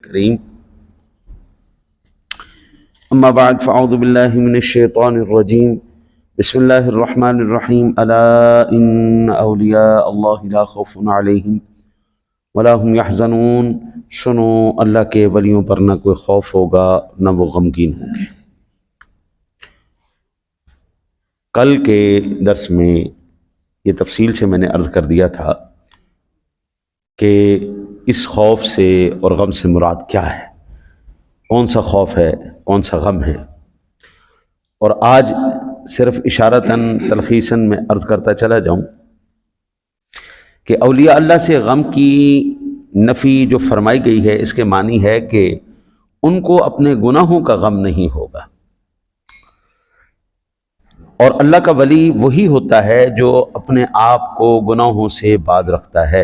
الكريم أما بعد فأعوذ بالله من الشيطان الرجيم بسم الله الرحمن الرحيم ألا إن أولياء الله لا خوف عليهم ولا هم يحزنون سنو اللہ کے ولیوں پر نہ کوئی خوف ہوگا نہ وہ غمگین ہوں گے۔ کل کے درس میں یہ تفصیل سے میں نے عرض کر دیا تھا کہ اس خوف سے اور غم سے مراد کیا ہے، کون سا خوف ہے، کون سا غم ہے، اور آج صرف اشارتاً تلخیصاً میں عرض کرتا چلا جاؤں کہ اولیاء اللہ سے غم کی نفی جو فرمائی گئی ہے اس کے معنی ہے کہ ان کو اپنے گناہوں کا غم نہیں ہوگا، اور اللہ کا ولی وہی ہوتا ہے جو اپنے آپ کو گناہوں سے باز رکھتا ہے،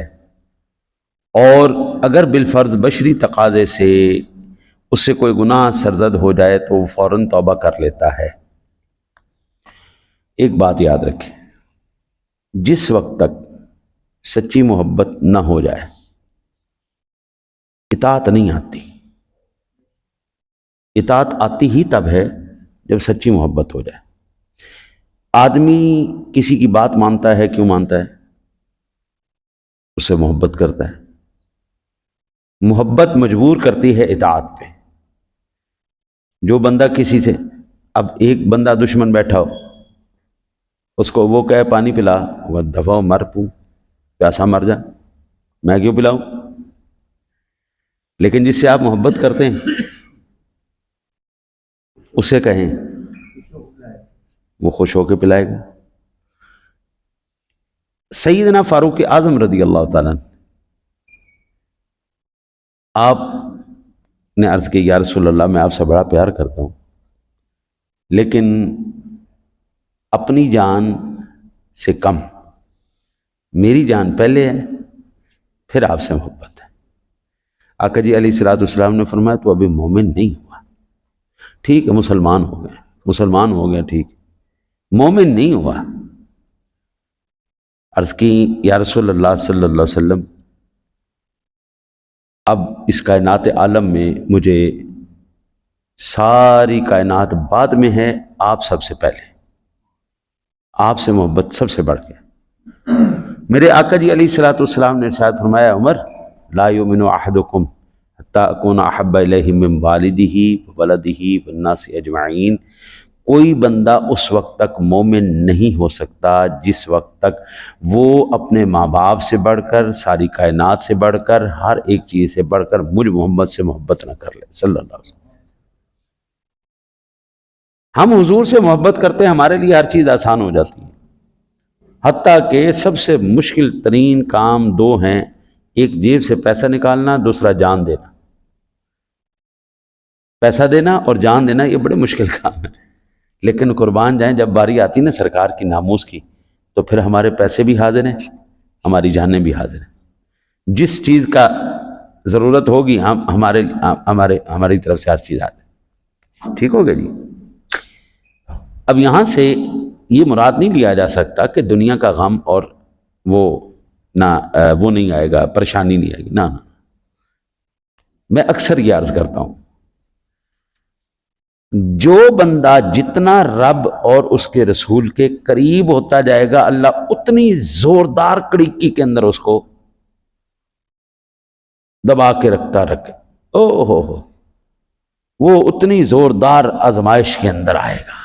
اور اگر بالفرض بشری تقاضے سے اس سے کوئی گناہ سرزد ہو جائے تو وہ فوراً توبہ کر لیتا ہے۔ ایک بات یاد رکھیں، جس وقت تک سچی محبت نہ ہو جائے اطاعت نہیں آتی۔ اطاعت آتی ہی تب ہے جب سچی محبت ہو جائے۔ آدمی کسی کی بات مانتا ہے، کیوں مانتا ہے؟ اس سے محبت کرتا ہے۔ محبت مجبور کرتی ہے اطاعت پہ۔ جو بندہ کسی سے، اب ایک بندہ دشمن بیٹھا ہو، اس کو وہ کہے پانی پلا، وہ دفعہ مر پوں، پیاسا مر جا، میں کیوں پلاؤں؟ لیکن جس سے آپ محبت کرتے ہیں اسے کہیں، وہ خوش ہو کے پلائے گا۔ سیدنا فاروق اعظم رضی اللہ تعالیٰ آپ نے عرض کی یا رسول اللہ میں آپ سے بڑا پیار کرتا ہوں، لیکن اپنی جان سے کم میری جان پہلے ہے، پھر آپ سے محبت ہے۔ آقا جی علیہ الصلوۃ والسلام نے فرمایا تو ابھی مومن نہیں ہوا، ٹھیک ہے مسلمان ہو گیا ٹھیک، مومن نہیں ہوا۔ عرض کی یا رسول اللہ صلی اللہ علیہ وسلم اب اس کائنات عالم میں مجھے ساری کائنات بعد میں ہے، آپ سب سے پہلے، آپ سے محبت سب سے بڑھ کے۔ میرے آقا جی علیہ الصلوۃ والسلام نے ارشاد فرمایا عمر لا یؤمن احدکم حتی اکون احب الیہ من والدہ وولدہ والناس اجمعین، کوئی بندہ اس وقت تک مومن نہیں ہو سکتا جس وقت تک وہ اپنے ماں باپ سے بڑھ کر، ساری کائنات سے بڑھ کر، ہر ایک چیز سے بڑھ کر مجھ محمد سے محبت نہ کر لے صلی اللہ علیہ وسلم۔ ہم حضور سے محبت کرتے ہیں، ہمارے لیے ہر چیز آسان ہو جاتی ہے، حتیٰ کہ سب سے مشکل ترین کام دو ہیں، ایک جیب سے پیسہ نکالنا، دوسرا جان دینا۔ پیسہ دینا اور جان دینا یہ بڑے مشکل کام ہے، لیکن قربان جائیں جب باری آتی نا سرکار کی ناموس کی، تو پھر ہمارے پیسے بھی حاضر ہیں، ہماری جانیں بھی حاضر ہیں۔ جس چیز کا ضرورت ہوگی ہماری طرف سے ہر چیز حاضر ہے۔ ٹھیک ہو گیا جی؟ اب یہاں سے یہ مراد نہیں لیا جا سکتا کہ دنیا کا غم اور وہ نہیں آئے گا، پریشانی نہیں آئے گی، نہ۔ میں اکثر یہ عرض کرتا ہوں، جو بندہ جتنا رب اور اس کے رسول کے قریب ہوتا جائے گا، اللہ اتنی زوردار کڑکی کے اندر اس کو دبا کے رکھے ہو وہ اتنی زوردار آزمائش کے اندر آئے گا۔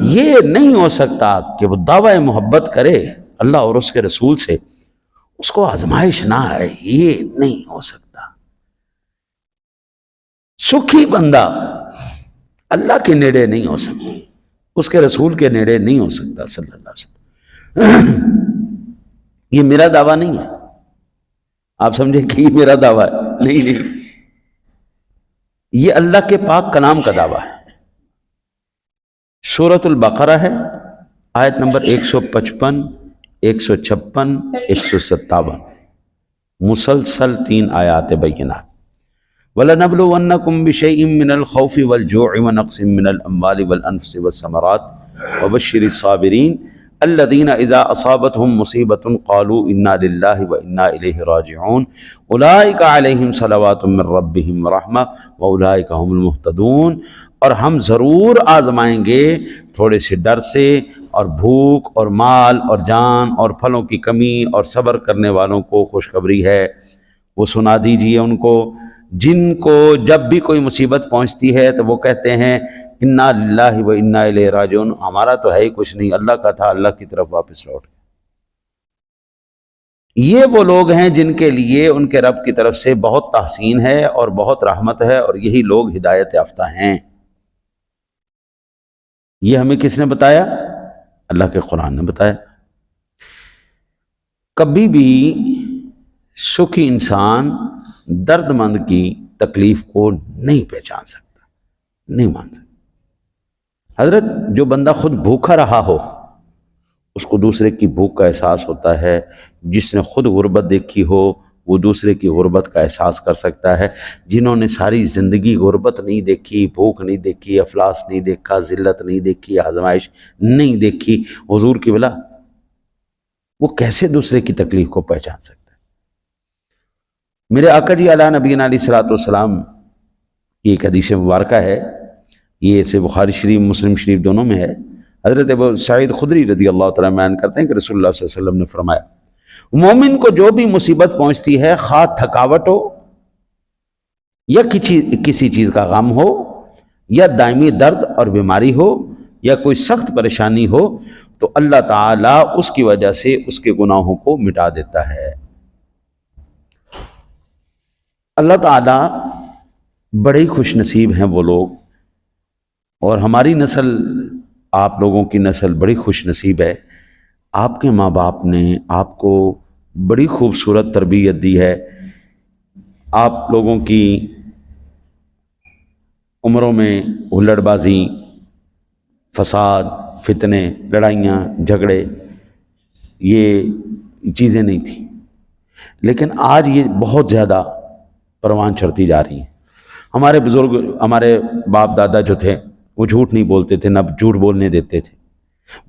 یہ نہیں ہو سکتا کہ وہ دعوی محبت کرے اللہ اور اس کے رسول سے، اس کو آزمائش نہ آئے، یہ نہیں ہو سکتا۔ سکھی بندہ اللہ کے نیڑے نہیں ہو سکتا، اس کے رسول کے نیڑے نہیں ہو سکتا صلی اللہ علیہ وسلم۔ یہ میرا دعویٰ نہیں ہے، آپ سمجھے کہ یہ میرا دعویٰ ہے، نہیں، یہ اللہ کے پاک کلام کا دعویٰ ہے۔ سورۃ البقرہ ہے، آیت نمبر 155، 156، 157، مسلسل 3 آیات بینات۔ وَلَنَبْلُوَنَّكُمْ بِشَيْءٍ مِّنَ الْخَوْفِ وَالْجُوعِ وَنَقْصٍ مِّنَ الْأَمْوَالِ وَالْأَنفُسِ وَالثَّمَرَاتِ وَبَشِّرِ الصَّابِرِينَ الذین اذا اصابتهم مصیبۃ قالوا انا للہ وانا الیہ راجعون اولئک علیہم صلوات من ربہم ورحمہ واولئک هم المہتدون۔ اور ہم ضرور آزمائیں گے تھوڑے سے ڈر سے اور بھوک اور مال اور جان اور پھلوں کی کمی اور صبر کرنے والوں کو خوشخبری ہے، وہ سنا دیجئے ان کو جن کو جب بھی کوئی مصیبت پہنچتی ہے تو وہ کہتے ہیں انا للہ و انا الیہ راجعون، ہمارا تو ہے ہی کچھ نہیں، اللہ کا تھا، اللہ کی طرف واپس لوٹ گئے۔ یہ وہ لوگ ہیں جن کے لیے ان کے رب کی طرف سے بہت تحسین ہے اور بہت رحمت ہے، اور یہی لوگ ہدایت یافتہ ہیں۔ یہ ہمیں کس نے بتایا؟ اللہ کے قرآن نے بتایا۔ کبھی بھی سکھی انسان درد مند کی تکلیف کو نہیں پہچان سکتا، نہیں مان سکتا۔ حضرت جو بندہ خود بھوکا رہا ہو اس کو دوسرے کی بھوک کا احساس ہوتا ہے، جس نے خود غربت دیکھی ہو وہ دوسرے کی غربت کا احساس کر سکتا ہے، جنہوں نے ساری زندگی غربت نہیں دیکھی، بھوک نہیں دیکھی، افلاس نہیں دیکھا، ذلت نہیں دیکھی، آزمائش نہیں دیکھی، حضور کی بلا وہ کیسے دوسرے کی تکلیف کو پہچان سکتا ہے؟ میرے آقا جی علیہ نبینا علیہ الصلوۃ والسلام کی ایک حدیث مبارکہ ہے، یہ سے بخاری شریف مسلم شریف دونوں میں ہے۔ حضرت ابو سعید خدری رضی اللہ تعالیٰ بیان کرتے ہیں کہ رسول اللہ صلی اللہ علیہ وسلم نے فرمایا، مومن کو جو بھی مصیبت پہنچتی ہے، خواہ تھکاوٹ ہو یا کسی چیز کا غم ہو یا دائمی درد اور بیماری ہو یا کوئی سخت پریشانی ہو، تو اللہ تعالیٰ اس کی وجہ سے اس کے گناہوں کو مٹا دیتا ہے۔ اللہ تعالیٰ بڑے خوش نصیب ہیں وہ لوگ، اور ہماری نسل، آپ لوگوں کی نسل بڑی خوش نصیب ہے۔ آپ کے ماں باپ نے آپ کو بڑی خوبصورت تربیت دی ہے۔ آپ لوگوں کی عمروں میں ہلڑ بازی، فساد، فتنے، لڑائیاں، جھگڑے، یہ چیزیں نہیں تھیں، لیکن آج یہ بہت زیادہ پروان چڑھتی جا رہی ہیں۔ ہمارے بزرگ، ہمارے باپ دادا جو تھے وہ جھوٹ نہیں بولتے تھے، نہ جھوٹ بولنے دیتے تھے۔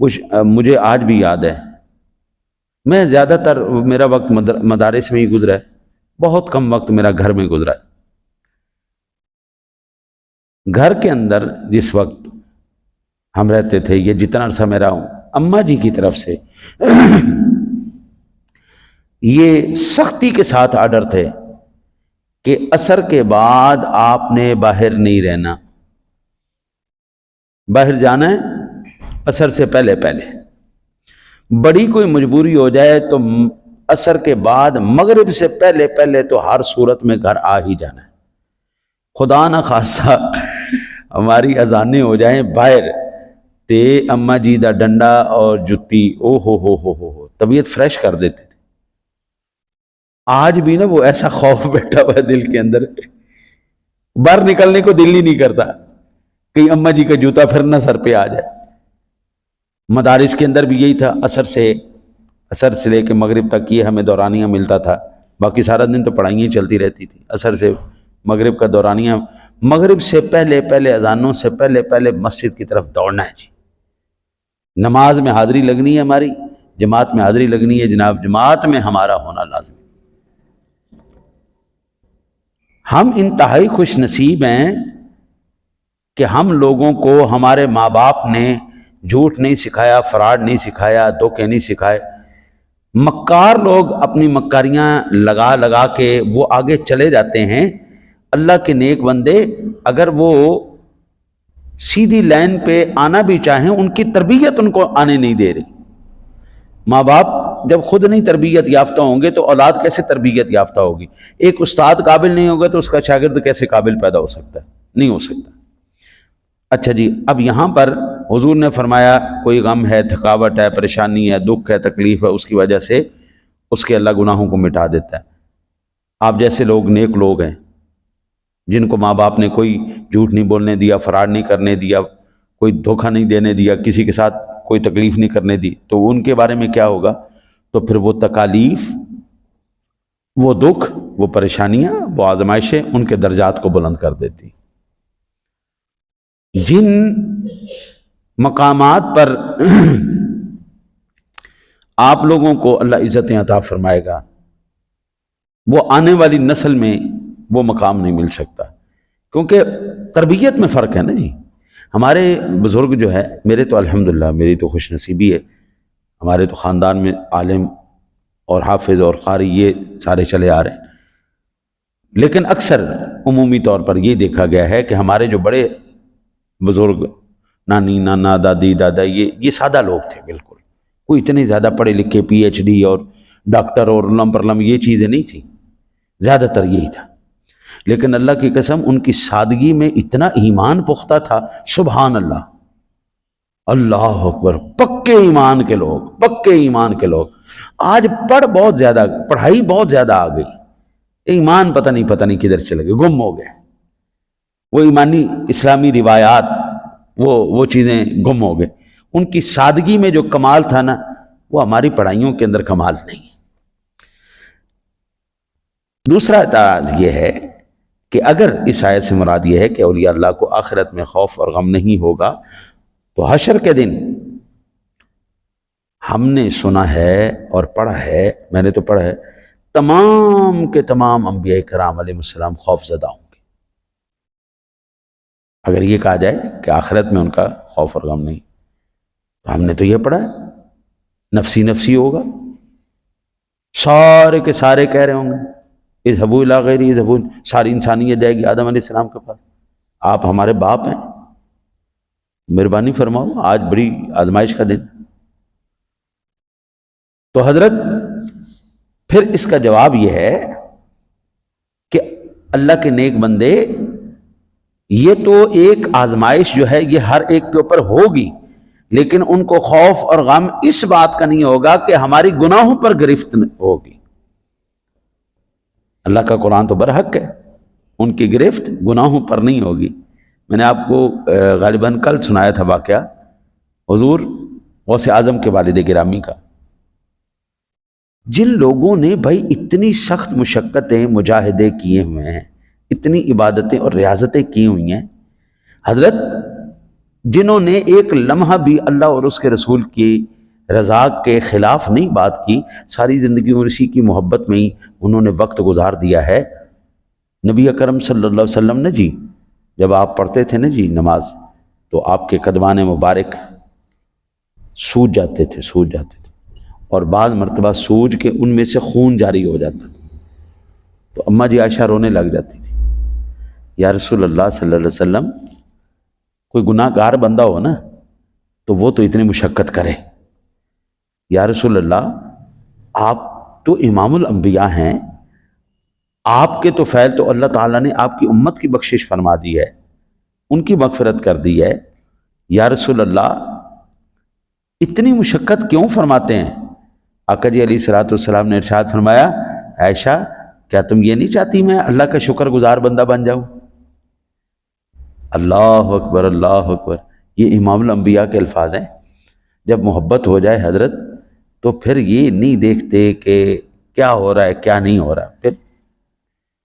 وہ مجھے آج بھی یاد ہے، میں زیادہ تر میرا وقت مدارس میں ہی گزرا ہے، بہت کم وقت میرا گھر میں گزرا ہے۔ گھر کے اندر جس وقت ہم رہتے تھے، یہ جتنا عرصہ میں رہا ہوں، اماں جی کی طرف سے یہ سختی کے ساتھ آرڈر تھے کہ عصر کے بعد آپ نے باہر نہیں رہنا، باہر جانا ہے عصر سے پہلے پہلے، بڑی کوئی مجبوری ہو جائے تو عصر کے بعد مغرب سے پہلے پہلے تو ہر صورت میں گھر آ ہی جانا ہے۔ خدا نہ خواستہ ہماری اذانیں ہو جائیں باہر تے اماں جی دا ڈنڈا اور جتی او ہو طبیعت فریش کر دیتے تھے۔ آج بھی نا وہ ایسا خوف بیٹھا ہوا ہے دل کے اندر، باہر نکلنے کو دل ہی نہیں کرتا، کہیں اماں جی کا جوتا پھر نہ سر پہ آ جائے۔ مدارس کے اندر بھی یہی تھا، عصر سے لے کے مغرب تک یہ ہمیں دورانیہ ملتا تھا، باقی سارا دن تو پڑھائیاں چلتی رہتی تھی۔ عصر سے مغرب کا دورانیہ، مغرب سے پہلے پہلے، اذانوں سے پہلے پہلے مسجد کی طرف دوڑنا ہے جی، نماز میں حاضری لگنی ہے، ہماری جماعت میں حاضری لگنی ہے جناب، جماعت میں ہمارا ہونا لازم ہے۔ ہم انتہائی خوش نصیب ہیں کہ ہم لوگوں کو ہمارے ماں باپ نے جھوٹ نہیں سکھایا، فراڈ نہیں سکھایا، دھوکے نہیں سکھائے۔ مکار لوگ اپنی مکاریاں لگا لگا کے وہ آگے چلے جاتے ہیں۔ اللہ کے نیک بندے اگر وہ سیدھی لائن پہ آنا بھی چاہیں، ان کی تربیت ان کو آنے نہیں دے رہی۔ ماں باپ جب خود نہیں تربیت یافتہ ہوں گے تو اولاد کیسے تربیت یافتہ ہوگی؟ ایک استاد قابل نہیں ہوگا تو اس کا شاگرد کیسے قابل پیدا ہو سکتا ہے؟ نہیں ہو سکتا۔ اچھا جی، اب یہاں پر حضور نے فرمایا کوئی غم ہے، تھکاوٹ ہے، پریشانی ہے، دکھ ہے، تکلیف ہے، اس کی وجہ سے اس کے اللہ گناہوں کو مٹا دیتا ہے۔ آپ جیسے لوگ نیک لوگ ہیں جن کو ماں باپ نے کوئی جھوٹ نہیں بولنے دیا، فراڈ نہیں کرنے دیا، کوئی دھوکہ نہیں دینے دیا، کسی کے ساتھ کوئی تکلیف نہیں کرنے دی، تو ان کے بارے میں کیا ہوگا؟ تو پھر وہ تکالیف، وہ دکھ، وہ پریشانیاں، وہ آزمائشیں ان کے درجات کو بلند کر دیتی۔ جن مقامات پر آپ لوگوں کو اللہ عزتیں عطا فرمائے گا، وہ آنے والی نسل میں وہ مقام نہیں مل سکتا، کیونکہ تربیت میں فرق ہے نا جی۔ ہمارے بزرگ جو ہے، میرے تو الحمدللہ میری تو خوش نصیبی ہے، ہمارے تو خاندان میں عالم اور حافظ اور قاری یہ سارے چلے آ رہے ہیں، لیکن اکثر عمومی طور پر یہ دیکھا گیا ہے کہ ہمارے جو بڑے بزرگ، نانی نانا دادی دادا، یہ سادہ لوگ تھے بالکل، کوئی اتنے زیادہ پڑھے لکھے پی ایچ ڈی اور ڈاکٹر اور لم پر لم یہ چیزیں نہیں تھیں، زیادہ تر یہی تھا، لیکن اللہ کی قسم ان کی سادگی میں اتنا ایمان پختہ تھا، سبحان اللہ، اللہ اکبر، پکے ایمان کے لوگ، پکے ایمان کے لوگ۔ آج پڑھائی بہت زیادہ آ گئی، ایمان پتہ نہیں کدھر چلے گئے، گم ہو گئے، وہ ایمانی اسلامی روایات وہ چیزیں گم ہو گئے۔ ان کی سادگی میں جو کمال تھا نا، وہ ہماری پڑھائیوں کے اندر کمال نہیں۔ دوسرا اعتراض یہ ہے کہ اگر اس آیت سے مراد یہ ہے کہ اولیاء اللہ کو آخرت میں خوف اور غم نہیں ہوگا، تو حشر کے دن ہم نے سنا ہے اور پڑھا ہے، میں نے تو پڑھا ہے، تمام کے تمام انبیاء کرام علیہ السلام خوف زدہ ہوں گے۔ اگر یہ کہا جائے کہ آخرت میں ان کا خوف اور غم نہیں، تو ہم نے تو یہ پڑھا ہے نفسی نفسی ہوگا، سارے کے سارے کہہ رہے ہوں گے اذهبوا الی غیری، اذهبوا، ساری انسانیت جائے گی آدم علیہ السلام کے پاس، آپ ہمارے باپ ہیں، مہربانی فرماؤ، آج بڑی آزمائش کا دن۔ تو حضرت پھر اس کا جواب یہ ہے کہ اللہ کے نیک بندے، یہ تو ایک آزمائش جو ہے یہ ہر ایک کے اوپر ہوگی، لیکن ان کو خوف اور غم اس بات کا نہیں ہوگا کہ ہماری گناہوں پر گرفت ہوگی۔ اللہ کا قرآن تو برحق ہے، ان کی گرفت گناہوں پر نہیں ہوگی۔ میں نے آپ کو غالباً کل سنایا تھا واقعہ حضور غوث اعظم کے والد گرامی کا، جن لوگوں نے بھائی اتنی سخت مشقتیں مجاہدے کیے ہوئے ہیں، اتنی عبادتیں اور ریاضتیں کی ہوئی ہیں، حضرت جنہوں نے ایک لمحہ بھی اللہ اور اس کے رسول کی رضا کے خلاف نہیں بات کی، ساری زندگی اسی کی محبت میں ہی انہوں نے وقت گزار دیا ہے۔ نبی اکرم صلی اللہ علیہ وسلم نے جی جب آپ پڑھتے تھے نا جی نماز، تو آپ کے قدمان مبارک سوج جاتے تھے اور بعض مرتبہ سوج کے ان میں سے خون جاری ہو جاتا تھا، تو اماں جی عائشہ رونے لگ جاتی تھی، یا رسول اللہ صلی اللہ علیہ وسلم، کوئی گناہ گار بندہ ہو نا تو وہ تو اتنی مشقت کرے، یا رسول اللہ آپ تو امام الانبیاء ہیں، آپ کے تو فعل تو اللہ تعالیٰ نے آپ کی امت کی بخشش فرما دی ہے، ان کی مغفرت کر دی ہے، یا رسول اللہ اتنی مشقت کیوں فرماتے ہیں؟ آقا جی علیہ الصلوۃ والسلام نے ارشاد فرمایا، عائشہ کیا تم یہ نہیں چاہتی میں اللہ کا شکر گزار بندہ بن جاؤں؟ اللہ اکبر، اللہ اکبر، یہ امام الانبیاء کے الفاظ ہیں۔ جب محبت ہو جائے حضرت تو پھر یہ نہیں دیکھتے کہ کیا ہو رہا ہے کیا نہیں ہو رہا، پھر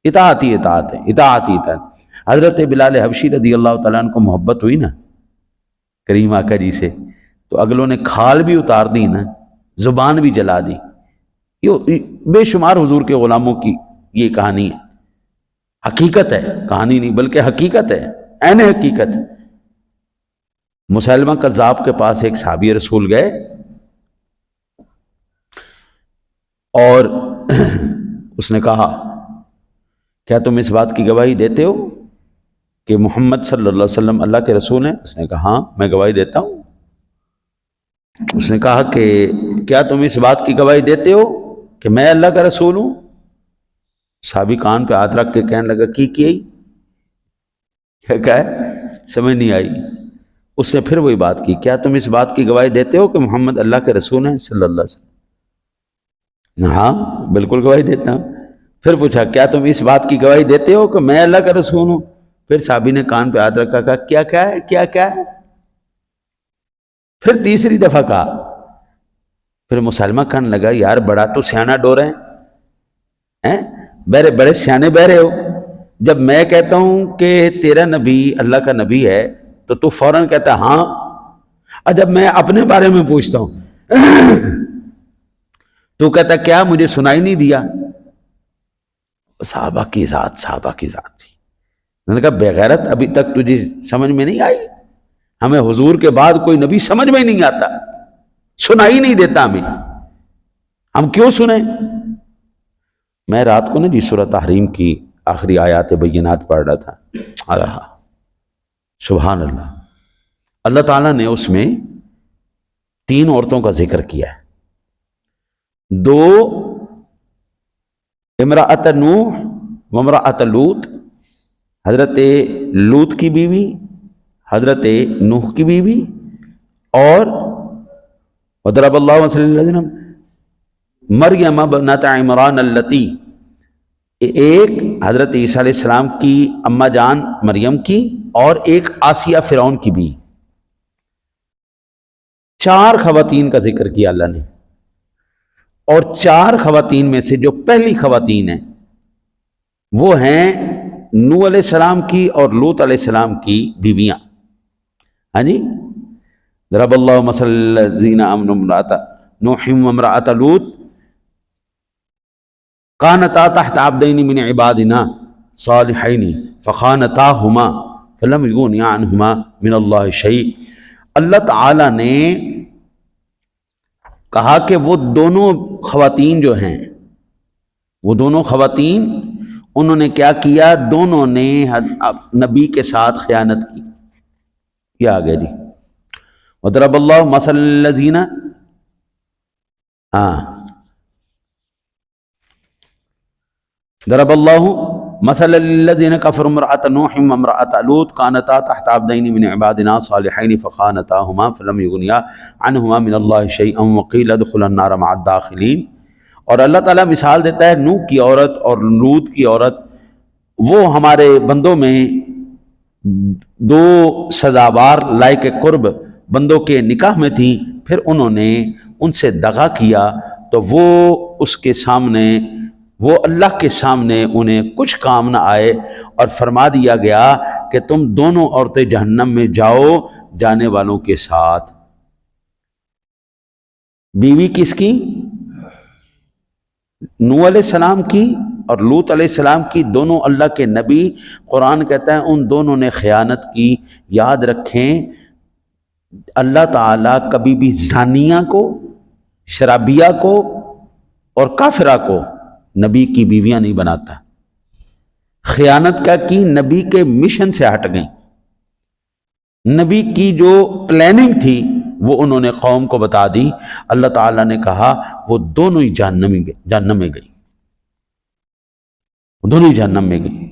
اطاعت ہی اطاعت ہے، اطاعت ہی اطاعت۔ حضرت بلال حبشی رضی اللہ تعالیٰ عنہ کو محبت ہوئی نا کریم آقا جی سے، تو اگلوں نے کھال بھی اتار دی نا، زبان بھی جلا دی۔ یہ بے شمار حضور کے غلاموں کی یہ کہانی ہے، حقیقت ہے، کہانی نہیں بلکہ حقیقت ہے، عین حقیقت ہے۔ مسلمہ کذاب کے پاس ایک صحابی رسول گئے اور اس نے کہا، کیا تم اس بات کی گواہی دیتے ہو کہ محمد صلی اللہ علیہ وسلم اللہ کے رسول ہیں؟ اس نے کہا ہاں میں گواہی دیتا ہوں۔ اس نے کہا کہ کیا تم اس بات کی گواہی دیتے ہو کہ میں اللہ کا رسول ہوں؟ صحابی کان پہ ہاتھ رکھ کے کہنے لگا کی کیا کہا ہے سمجھ نہیں آئی۔ اس نے پھر وہی بات کی، کیا تم اس بات کی گواہی دیتے ہو کہ محمد اللہ کے رسول ہیں صلی اللہ علیہ وسلم؟ ہاں بالکل گواہی دیتا ہوں۔ پھر پوچھا کیا تم اس بات کی گواہی دیتے ہو کہ میں اللہ کا رسول ہوں؟ پھر صحابی نے کان پہ ہاتھ رکھا، کہا کیا ہے؟ پھر تیسری دفعہ کہا۔ پھر مسلمہ کہنے لگا، یار بڑا تو سیانہ ڈور ہے، بڑے سیانے بہرے ہو، جب میں کہتا ہوں کہ تیرا نبی اللہ کا نبی ہے تو فوراً کہتا ہے ہاں، اور جب میں اپنے بارے میں پوچھتا ہوں تو کہتا کیا مجھے سنائی نہیں دیا؟ صحابہ کی ذات تھی. میں نے کہا بغیرت ابھی تک تجھے سمجھ میں نہیں آئی؟ ہمیں حضور کے بعد کوئی نبی سمجھ میں نہیں آتا، سنائی نہیں دیتا ہمیں، ہم کیوں سنیں؟ میں رات کو سورۃ تحریم کی آخری آیات بینات پڑھ رہا تھا. سبحان اللہ. اللہ تعالیٰ نے اس میں 3 عورتوں کا ذکر کیا ہے. 2 امرأۃ نوح و امرأۃ لوط، حضرت لوط کی بیوی، حضرت نوح کی بیوی، اور وضرب اللہ مثلا للذین مریم ابنۃ عمران اللتی، ایک حضرت عیسیٰ علیہ السلام کی اماں جان مریم کی، اور ایک آسیہ فرعون کی بھی. 4 خواتین کا ذکر کیا اللہ نے، اور 4 خواتین میں سے جو پہلی خواتین ہیں وہ ہیں نوح علیہ السلام کی اور لوط علیہ السلام کی بیویاں. ہاں جی، ضرب اللہ مثلا للذین آمنوا امرأۃ نوح و امرأۃ لوط کانتا تحت عبدین من عبادنا صالحین فخانتاہما فلم یغنیا عنہما من اللہ شیء. اللہ تعالی نے کہا کہ وہ دونوں خواتین جو ہیں، وہ دونوں خواتین انہوں نے کیا کیا؟ دونوں نے نبی کے ساتھ خیانت کی. کیا آ گیا جی؟ وضرب اللہ مثلا للذین، ضرب اللہ مثلا للذین کفروا امرأۃ نوح و امرأۃ لوط کانتا تحت عبدین من عبادنا صالحین فخانتاہما فلم یغنیا عنہما من اللہ شیئا وقیل ادخلا النار مع الداخلین. اور اللہ تعالیٰ مثال دیتا ہے نوح کی عورت اور لوط کی عورت، وہ ہمارے بندوں میں 2 سزاوار لائق قرب بندوں کے نکاح میں تھیں، پھر انہوں نے ان سے دغا کیا تو وہ اس کے سامنے، وہ اللہ کے سامنے انہیں کچھ کام نہ آئے، اور فرما دیا گیا کہ تم دونوں عورتیں جہنم میں جاؤ جانے والوں کے ساتھ. بیوی کس کی؟ نوح علیہ السلام کی اور لوط علیہ السلام کی، دونوں اللہ کے نبی. قرآن کہتا ہے ان دونوں نے خیانت کی. یاد رکھیں اللہ تعالیٰ کبھی بھی زانیہ کو، شرابیہ کو اور کافرہ کو نبی کی بیویاں نہیں بناتا. خیانت کیا کی؟ نبی کے مشن سے ہٹ گئیں. نبی کی جو پلاننگ تھی وہ انہوں نے قوم کو بتا دی. اللہ تعالیٰ نے کہا وہ دونوں ہی جہنم میں گئی، دونوں ہی جہنم میں گئی.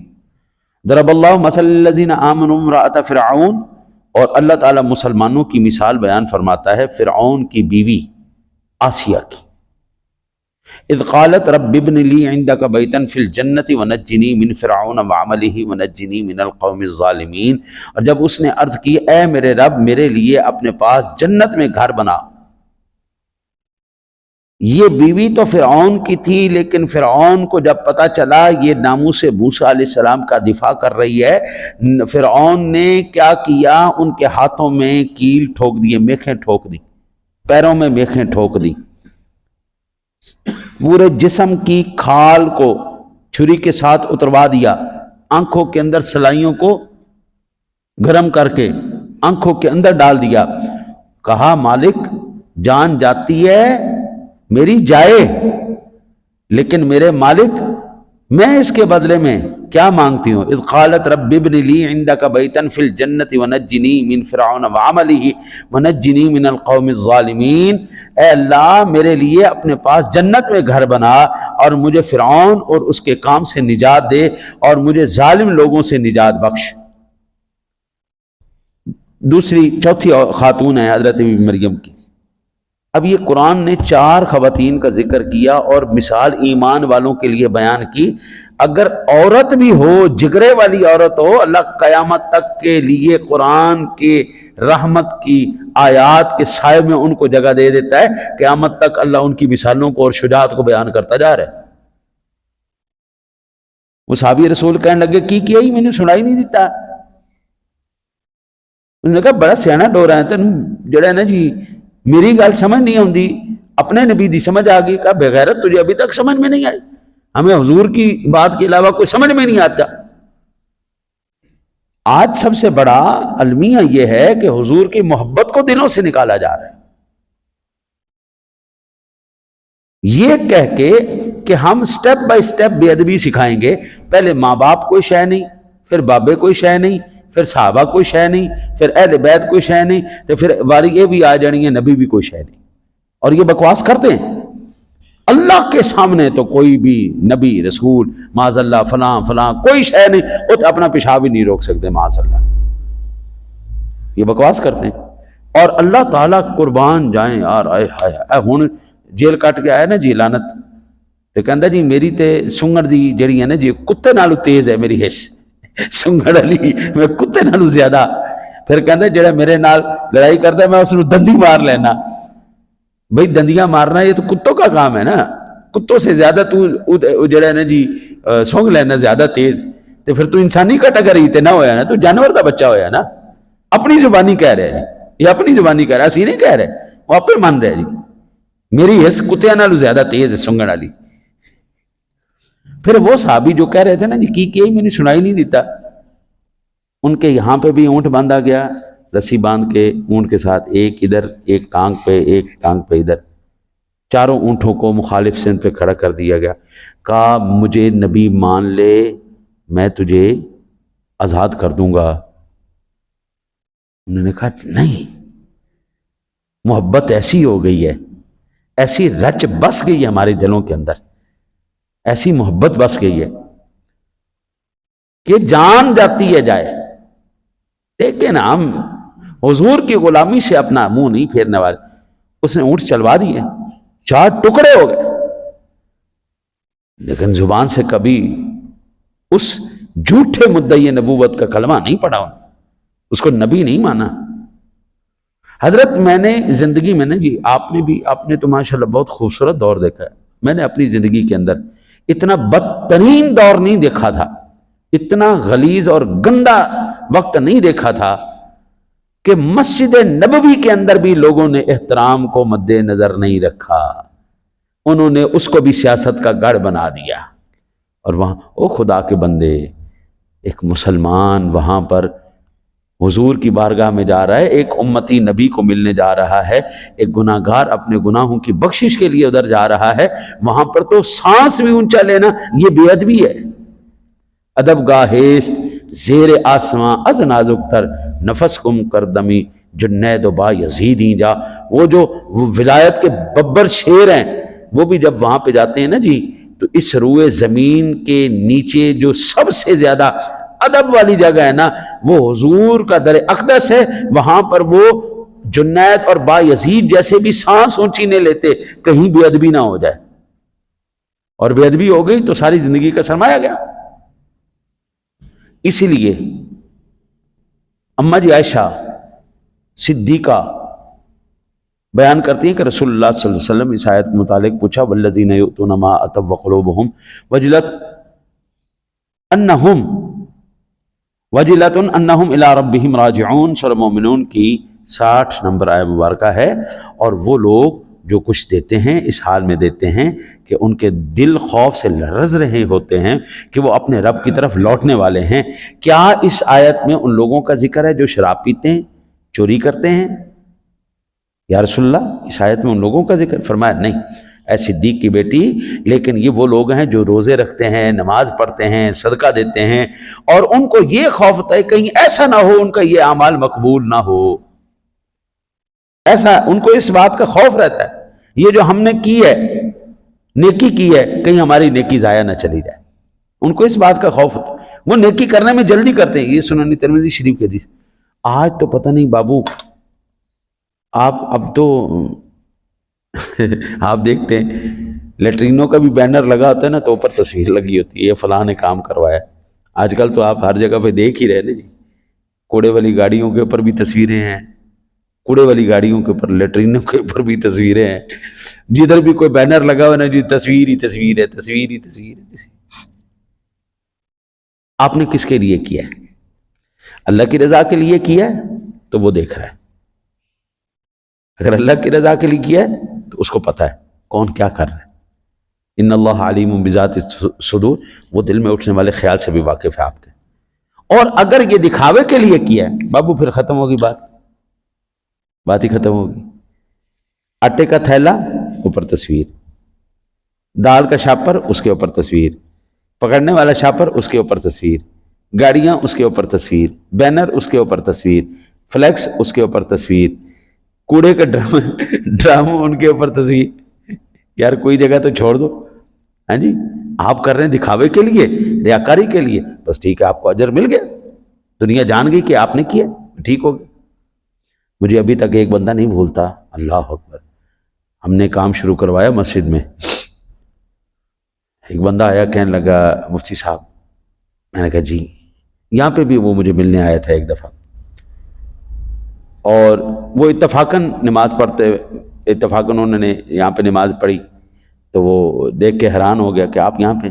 ضرب اللہ مثلا للذین آمنوا امرأۃ فرعون، اور اللہ تعالیٰ مسلمانوں کی مثال بیان فرماتا ہے فرعون کی بیوی آسیہ کی. اذ قالت رب ابن لی عندک بیتا فی الجنت ونجنی من فرعون وعملہ ونجنی من القوم الظالمین. اور جب اس نے عرض کی اے میرے رب میرے لیے اپنے پاس جنت میں گھر بنا. یہ بیوی تو فرعون کی تھی، لیکن فرعون کو جب پتہ چلا یہ ناموس موسیٰ علیہ السلام کا دفاع کر رہی ہے، فرعون نے کیا کیا؟ ان کے ہاتھوں میں کیل ٹھوک دیے، میخیں ٹھوک دی، پیروں میں میخیں ٹھوک دی، پورے جسم کی کھال کو چھری کے ساتھ اتروا دیا، آنکھوں کے اندر سلائیوں کو گرم کر کے آنکھوں کے اندر ڈال دیا. کہا مالک جان جاتی ہے میری جائے، لیکن میرے مالک میں اس کے بدلے میں کیا مانگتی ہوں؟ اذ قالت رب ابن لی عندک بیتا فی الجنت ونجنی من فرعون وعملہ ونجنی من القوم الظالمین. اے اللہ میرے لیے اپنے پاس جنت میں گھر بنا اور مجھے فرعون اور اس کے کام سے نجات دے اور مجھے ظالم لوگوں سے نجات بخش. چوتھی خاتون ہے حضرت مریم کی. اب یہ قرآن نے 4 خواتین کا ذکر کیا اور مثال ایمان والوں کے لیے بیان کی. اگر عورت بھی ہو، جگرے والی عورت ہو، اللہ قیامت تک کے لیے قرآن کے رحمت کی آیات کے سائے میں ان کو جگہ دے دیتا ہے. قیامت تک اللہ ان کی مثالوں کو اور شجاعت کو بیان کرتا جا رہا ہے. وہ صحابی رسول کہنے لگے کی کیا ہی میں نے سنائی نہیں دیتا. انہوں نے کہا بڑا سیانا ڈورا ہے تین جڑا ہے نا جی میری گل سمجھ نہیں آتی. اپنے نبی دی سمجھ آ گئی. کہا بغیرت تجھے ابھی تک سمجھ میں نہیں آئی؟ ہمیں حضور کی بات کے علاوہ کوئی سمجھ میں نہیں آتا. آج سب سے بڑا المیہ یہ ہے کہ حضور کی محبت کو دلوں سے نکالا جا رہا ہے، یہ کہہ کے کہ ہم سٹیپ بائی سٹیپ بے ادبی سکھائیں گے. پہلے ماں باپ کوئی شے نہیں، پھر بابے کوئی شے نہیں، پھر صحابہ کوئی شے نہیں، پھر اہل بیت کوئی شے نہیں، تو پھر باری یہ بھی آ جانی ہے نبی بھی کوئی شے نہیں. اور یہ بکواس کرتے ہیں. اللہ کے سامنے تو کوئی بھی نبی رسول معاذ اللہ فلاں فلاں کوئی شے نہیں، وہ تو اپنا پیشاب ہی نہیں روک سکتے معاذ اللہ. یہ بکواس کرتے ہیں. اور اللہ تعالیٰ قربان جائیں یار. آئے ہائے ہن جیل کٹ کے آیا نا جی لعنت، تو کہندا جی میری تے سنگڑ دی جڑی ہے نا جی کتے نالوں تیز ہے میری حس، سنگڑ علی میں کتے نالوں زیادہ. پھر کہندا جڑا میرے نال لڑائی کرتا ہے میں اس نو دندی مار لینا. بھئی دندیاں مارنا یہ تو کتوں کا کام ہے نا، کتوں سے زیادہ تو جڑا ہے نا جی سونگ لینا زیادہ تیز. تو پھر تو انسانی کیٹیگری تے نہ ہویا نا، تو جانور دا بچہ ہویا نا. اپنی زبانی کہہ رہے ہیں، یہ اپنی زبانی کہہ رہا ہے، اسی نہیں کہہ رہے، وہ آپ پہ مان رہے جی میری حس کتیاں نالوں زیادہ تیز ہے سنگن والی. پھر وہ صحابی جو کہہ رہے تھے نا جی کی میں نے سنائی نہیں دیتا، ان کے یہاں پہ بھی اونٹ باندھا گیا، رسی باندھ کے اونٹ کے ساتھ ایک ادھر ایک ٹانگ پہ ایک ٹانگ پہ ادھر، چاروں اونٹوں کو مخالف سمت پہ کھڑا کر دیا گیا. کہا مجھے نبی مان لے میں تجھے آزاد کر دوں گا. انہوں نے کہا نہیں، محبت ایسی ہو گئی ہے، ایسی رچ بس گئی ہے ہمارے دلوں کے اندر، ایسی محبت بس گئی ہے کہ جان جاتی ہے جائے، لیکن ہم حضور کی غلامی سے اپنا منہ نہیں پھیرنے والے. اس نے اونٹ چلوا دیے، 4 ٹکڑے ہو گئے، لیکن زبان سے کبھی اس جھوٹے مدعی نبوت کا کلمہ نہیں پڑھا، اس کو نبی نہیں مانا. حضرت میں نے زندگی میں نے جی آپ نے تو ماشاءاللہ بہت خوبصورت دور دیکھا ہے. میں نے اپنی زندگی کے اندر اتنا بدترین دور نہیں دیکھا تھا، اتنا غلیظ اور گندا وقت نہیں دیکھا تھا کہ مسجد نبوی کے اندر بھی لوگوں نے احترام کو مد نظر نہیں رکھا، انہوں نے اس کو بھی سیاست کا گڑھ بنا دیا. اور وہاں او خدا کے بندے، ایک مسلمان وہاں پر حضور کی بارگاہ میں جا رہا ہے، ایک امتی نبی کو ملنے جا رہا ہے، ایک گناہگار اپنے گناہوں کی بخشش کے لیے ادھر جا رہا ہے، وہاں پر تو سانس بھی اونچا لینا یہ بے ادبی ہے. ادب گاہیست زیر آسماں از نازک تر نفس کم کردمی جنید و با یزیدی جا. وہ جو ولایت کے ببر شیر ہیں وہ بھی جب وہاں پہ جاتے ہیں نا جی، تو اس روئے زمین کے نیچے جو سب سے زیادہ ادب والی جگہ ہے نا وہ حضور کا در اقدس ہے. وہاں پر وہ جنید اور با یزید جیسے بھی سانس اونچی نہیں لیتے کہیں بے ادبی نہ ہو جائے، اور بے ادبی ہو گئی تو ساری زندگی کا سرمایہ گیا. اسی لیے اماں جی عائشہ صدیقہ بیان کرتی ہیں کہ رسول اللہ صلی اللہ علیہ وسلم اس آیت کے متعلق پوچھا والذین یؤتون ما آتوا وقلوبہم وجلت انہم الی ربہم راجعون. سورہ مومنون کی 60 نمبر آیت مبارکہ ہے. اور وہ لوگ جو کچھ دیتے ہیں اس حال میں دیتے ہیں کہ ان کے دل خوف سے لرز رہے ہوتے ہیں کہ وہ اپنے رب کی طرف لوٹنے والے ہیں. کیا اس آیت میں ان لوگوں کا ذکر ہے جو شراب پیتے ہیں، چوری کرتے ہیں؟ یا رسول اللہ اس آیت میں ان لوگوں کا ذکر؟ فرمایا نہیں اے صدیق کی بیٹی، لیکن یہ وہ لوگ ہیں جو روزے رکھتے ہیں، نماز پڑھتے ہیں، صدقہ دیتے ہیں، اور ان کو یہ خوف ہوتا ہے کہیں ایسا نہ ہو ان کا یہ اعمال مقبول نہ ہو. ایسا ان کو اس بات کا خوف رہتا ہے یہ جو ہم نے کی ہے نیکی کی ہے کہیں ہماری نیکی ضائع نہ چلی جائے. ان کو اس بات کا خوف ہوتا ہے، وہ نیکی کرنے میں جلدی کرتے ہیں. یہ سنن ترمذی شریف کی حدیث. آج تو پتہ نہیں بابو آپ اب تو آپ دیکھتے ہیں لیٹرینوں کا بھی بینر لگا ہوتا ہے نا تو اوپر تصویر لگی ہوتی ہے یہ فلاں نے کام کروایا. آج کل تو آپ ہر جگہ پہ دیکھ ہی رہے نا جی، کوڑے والی گاڑیوں کے اوپر بھی تصویریں ہیں، کوڑے والی گاڑیوں کے اوپر، لیٹرینوں کے اوپر بھی تصویریں ہیں. جدھر بھی کوئی بینر لگا ہوا نا جی تصویر ہی تصویر ہے، تصویر ہی تصویر ہے. آپ نے کس کے لیے کیا ہے؟ اللہ کی رضا کے لیے کیا ہے تو وہ دیکھ رہا ہے. اگر اللہ کی رضا کے لیے کیا ہے تو اس کو پتہ ہے کون کیا کر رہا ہے. ان اللہ علیم بذات الصدور، وہ دل میں اٹھنے والے خیال سے بھی واقف ہے آپ کے. اور اگر یہ دکھاوے کے لیے کیا ہے بابو، پھر ختم ہوگی بات ہی ختم ہوگی. آٹے کا تھیلا اوپر تصویر، دال کا شاپر اس کے اوپر تصویر، پکڑنے والا شاپر اس کے اوپر تصویر، گاڑیاں اس کے اوپر تصویر، بینر اس کے اوپر تصویر، فلیکس اس کے اوپر تصویر، کوڑے کا ڈرام ان کے اوپر تصویر. یار کوئی جگہ تو چھوڑ دو. ہاں جی، آپ کر رہے ہیں دکھاوے کے لیے، ریاکاری کے لیے، بس ٹھیک ہے آپ کو اجر مل گیا، دنیا جان گئی کہ آپ نے کیا، ٹھیک ہو گیا. مجھے ابھی تک ایک بندہ نہیں بھولتا. اللہ اکبر. ہم نے کام شروع کروایا مسجد میں، ایک بندہ آیا کہنے لگا مفتی صاحب. میں نے کہا جی. یہاں پہ بھی وہ مجھے ملنے آیا تھا ایک دفعہ، اور وہ اتفاقاً نماز پڑھتے، اتفاقاً انہوں نے یہاں پہ نماز پڑھی تو وہ دیکھ کے حیران ہو گیا کہ آپ یہاں پہ.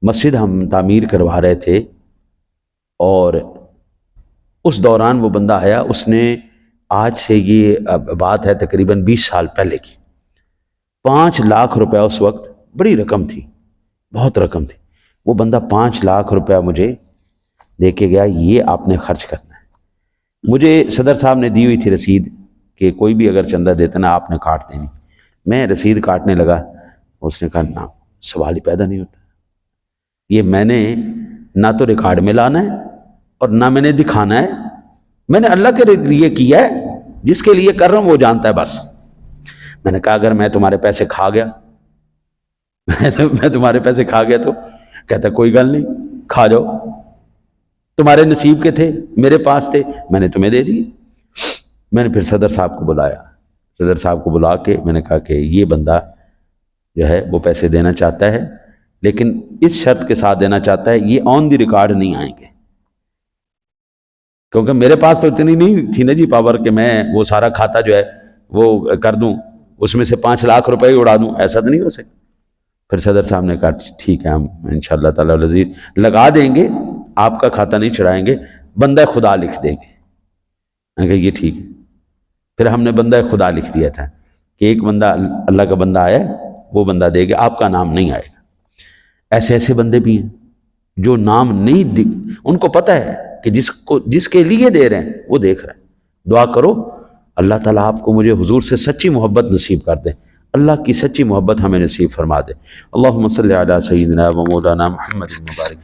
مسجد ہم تعمیر کروا رہے تھے اور اس دوران وہ بندہ آیا، اس نے آج سے یہ بات ہے تقریباً 20 سال پہلے کی، 5 لاکھ روپیہ اس وقت بڑی رقم تھی، بہت رقم تھی. وہ بندہ 5 لاکھ روپیہ مجھے دے کے گیا، یہ آپ نے خرچ کرنا ہے. مجھے صدر صاحب نے دی ہوئی تھی رسید کہ کوئی بھی اگر چندہ دیتا نا آپ نے کاٹ دینی. میں رسید کاٹنے لگا، اس نے کہا نا، سوال ہی پیدا نہیں ہوتا. یہ میں نے نہ تو ریکارڈ میں لانا ہے اور نہ میں نے دکھانا ہے، میں نے اللہ کے لیے کیا ہے، جس کے لیے کر رہا ہوں وہ جانتا ہے بس. میں نے کہا اگر میں تمہارے پیسے کھا گیا میں تمہارے پیسے کھا گیا تو کہتا کوئی گل نہیں، کھا جاؤ، تمہارے نصیب کے تھے، میرے پاس تھے، میں نے تمہیں دے دی. میں نے پھر صدر صاحب کو بلایا، صدر صاحب کو بلا کے میں نے کہا کہ یہ بندہ جو ہے وہ پیسے دینا چاہتا ہے، لیکن اس شرط کے ساتھ دینا چاہتا ہے یہ آن دی ریکارڈ نہیں آئیں گے، کیونکہ میرے پاس تو اتنی نہیں تھی نا جی پاور کہ میں وہ سارا کھاتا جو ہے وہ کر دوں، اس میں سے 5 لاکھ روپے ہی اڑا دوں، ایسا تو نہیں ہو سکتا. پھر صدر صاحب نے کہا ٹھیک ہے، ہم انشاءاللہ تعالی العزیز لگا دیں گے، آپ کا کھاتا نہیں چڑھائیں گے، بندہ خدا لکھ دیں گے. میں نے کہا یہ ٹھیک ہے. پھر ہم نے بندہ خدا لکھ دیا تھا کہ ایک بندہ اللہ کا بندہ آیا وہ بندہ دے گا، آپ کا نام نہیں آئے گا. ایسے ایسے بندے بھی ہیں جو نام نہیں ان کو پتہ ہے کہ جس کے لیے دے رہے ہیں وہ دیکھ رہے ہیں. دعا کرو اللہ تعالیٰ آپ کو مجھے حضور سے سچی محبت نصیب کر دے، اللہ کی سچی محبت ہمیں نصیب فرما دے. اللہم صلی علی سیدنا و مولانا محمد مبارک.